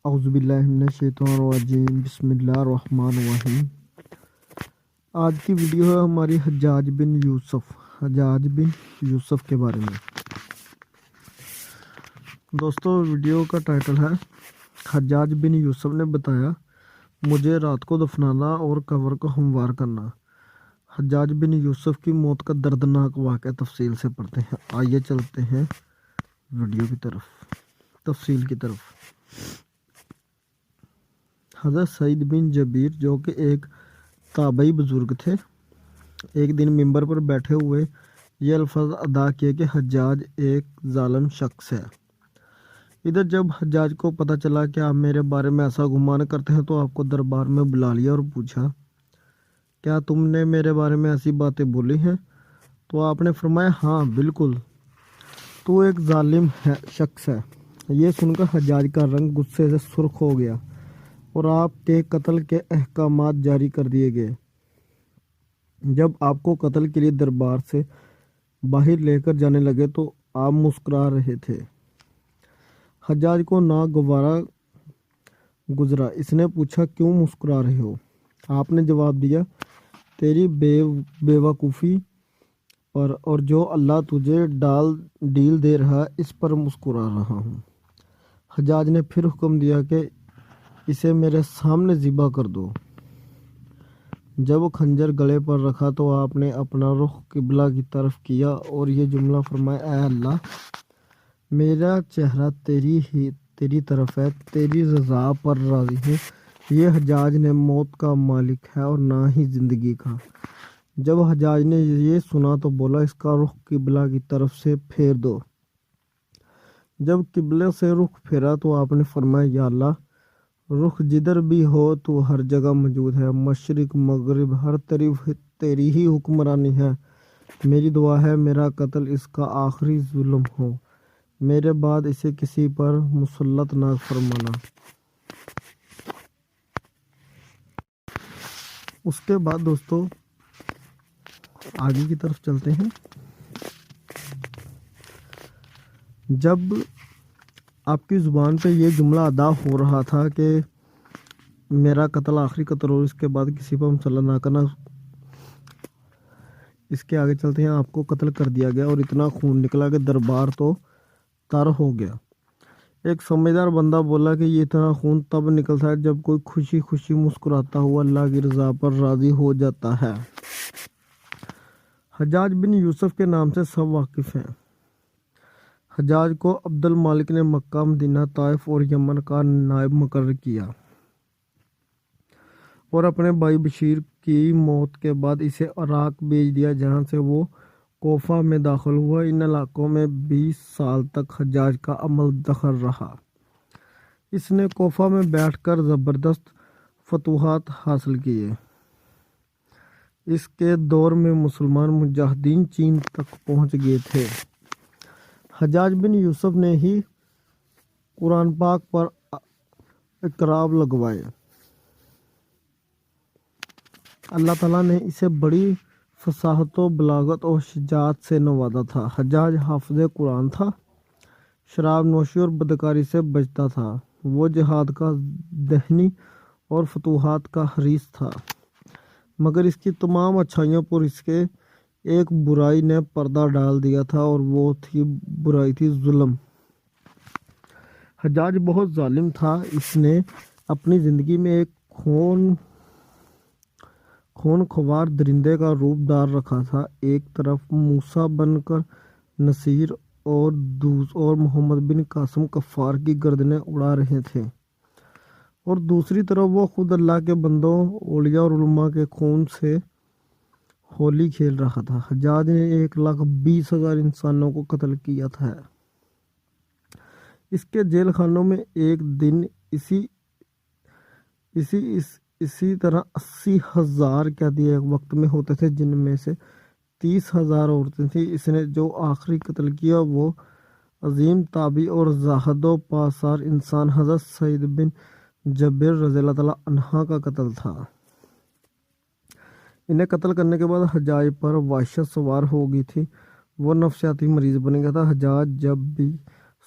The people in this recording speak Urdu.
اعوذ باللہ من الشیطان الرجیم، بسم اللہ الرحمن الرحیم۔ آج کی ویڈیو ہے ہماری حجاج بن یوسف کے بارے میں۔ دوستو، ویڈیو کا ٹائٹل ہے حجاج بن یوسف نے بتایا مجھے رات کو دفنانا اور قبر کو ہموار کرنا۔ حجاج بن یوسف کی موت کا دردناک واقعہ تفصیل سے پڑھتے ہیں۔ آئیے چلتے ہیں ویڈیو کی طرف، تفصیل کی طرف۔ حضرت سعید بن جبیر جو کہ ایک تابعی بزرگ تھے، ایک دن ممبر پر بیٹھے ہوئے یہ الفاظ ادا کیے کہ حجاج ایک ظالم شخص ہے۔ ادھر جب حجاج کو پتہ چلا کہ آپ میرے بارے میں ایسا گمان کرتے ہیں تو آپ کو دربار میں بلا لیا اور پوچھا کیا تم نے میرے بارے میں ایسی باتیں بولی ہیں؟ تو آپ نے فرمایا ہاں بالکل، تو ایک ظالم شخص ہے۔ یہ سن کر حجاج کا رنگ غصے سے سرخ ہو گیا اور آپ کے قتل کے احکامات جاری کر دیے گئے۔ جب آپ کو قتل کے لیے دربار سے باہر لے کر جانے لگے تو آپ مسکرا رہے تھے۔ حجاج کو ناگوارا گزرا۔ اس نے پوچھا کیوں مسکرا رہے ہو؟ آپ نے جواب دیا تیری بے وقوفی پر اور جو اللہ تجھے ڈیل دے رہا اس پر مسکرا رہا ہوں۔ حجاج نے پھر حکم دیا کہ اسے میرے سامنے ذبح کر دو۔ جب خنجر گلے پر رکھا تو آپ نے اپنا رخ قبلہ کی طرف کیا اور یہ جملہ فرمایا اے اللہ، میرا چہرہ تیری طرف ہے، تیری رضا پر راضی ہوں۔ یہ حجاج نے موت کا مالک ہے اور نہ ہی زندگی کا۔ جب حجاج نے یہ سنا تو بولا اس کا رخ قبلہ کی طرف سے پھیر دو۔ جب قبلہ سے رخ پھیرا تو آپ نے فرمایا یا اللہ، رخ جدھر بھی ہو تو ہر جگہ موجود ہے، مشرق مغرب ہر طرف تیری ہی حکمرانی ہے۔ میری دعا ہے میرا قتل اس کا آخری ظلم ہو، میرے بعد اسے کسی پر مسلط نہ فرمانا۔ اس کے بعد دوستو آگے کی طرف چلتے ہیں۔ جب آپ کی زبان پہ یہ جملہ ادا ہو رہا تھا کہ میرا قتل آخری قتل اور اس کے بعد کسی پر مسلط نہ کرنا، اس کے آگے چلتے ہیں۔ آپ کو قتل کر دیا گیا اور اتنا خون نکلا کہ دربار تو تر ہو گیا۔ ایک سمجھدار بندہ بولا کہ یہ اتنا خون تب نکلتا ہے جب کوئی خوشی خوشی مسکراتا ہوا اللہ کی رضا پر راضی ہو جاتا ہے۔ حجاج بن یوسف کے نام سے سب واقف ہیں۔ حجاج کو عبد المالک نے مکہ، مدینہ، طائف اور یمن کا نائب مقرر کیا اور اپنے بھائی بشیر کی موت کے بعد اسے عراق بھیج دیا جہاں سے وہ کوفہ میں داخل ہوا۔ ان علاقوں میں 20 سال تک حجاج کا عمل دخل رہا۔ اس نے کوفہ میں بیٹھ کر زبردست فتوحات حاصل کیے۔ اس کے دور میں مسلمان مجاہدین چین تک پہنچ گئے تھے۔ حجاج بن یوسف نے ہی قرآن پاک پر اقراب لگوائے۔ اللہ تعالیٰ نے اسے بڑی فصاحت و بلاغت اور شجاعت سے نوازا تھا۔ حجاج حافظ قرآن تھا، شراب نوشی اور بدکاری سے بچتا تھا۔ وہ جہاد کا ذہنی اور فتوحات کا حریص تھا، مگر اس کی تمام اچھائیوں پر اس کے ایک برائی نے پردہ ڈال دیا تھا اور وہ برائی تھی ظلم۔ حجاج بہت ظالم تھا۔ اس نے اپنی زندگی میں ایک خون خوار درندے کا روپ دار رکھا تھا۔ ایک طرف موسیٰ بن کر نصیر اور محمد بن قاسم کفار کی گردنیں اڑا رہے تھے، اور دوسری طرف وہ خود اللہ کے بندوں، اولیاء اور علماء کے خون سے ہولی کھیل رہا تھا۔ حجاج نے 1,20,000 انسانوں کو قتل کیا تھا۔ اس کے جیل خانوں میں ایک دن اسی طرح 80,000 قیدی ایک وقت میں ہوتے تھے، جن میں سے 30,000 عورتیں تھیں۔ اس نے جو آخری قتل کیا وہ عظیم تابعی اور زاہد و پاسار انسان حضرت سعید بن جبیر رضی اللہ تعالیٰ عنہ کا قتل تھا۔ انہیں قتل کرنے کے بعد حجاج پر وحشت سوار ہو گئی تھی۔ وہ نفسیاتی مریض بن گیا تھا۔ حجاج جب بھی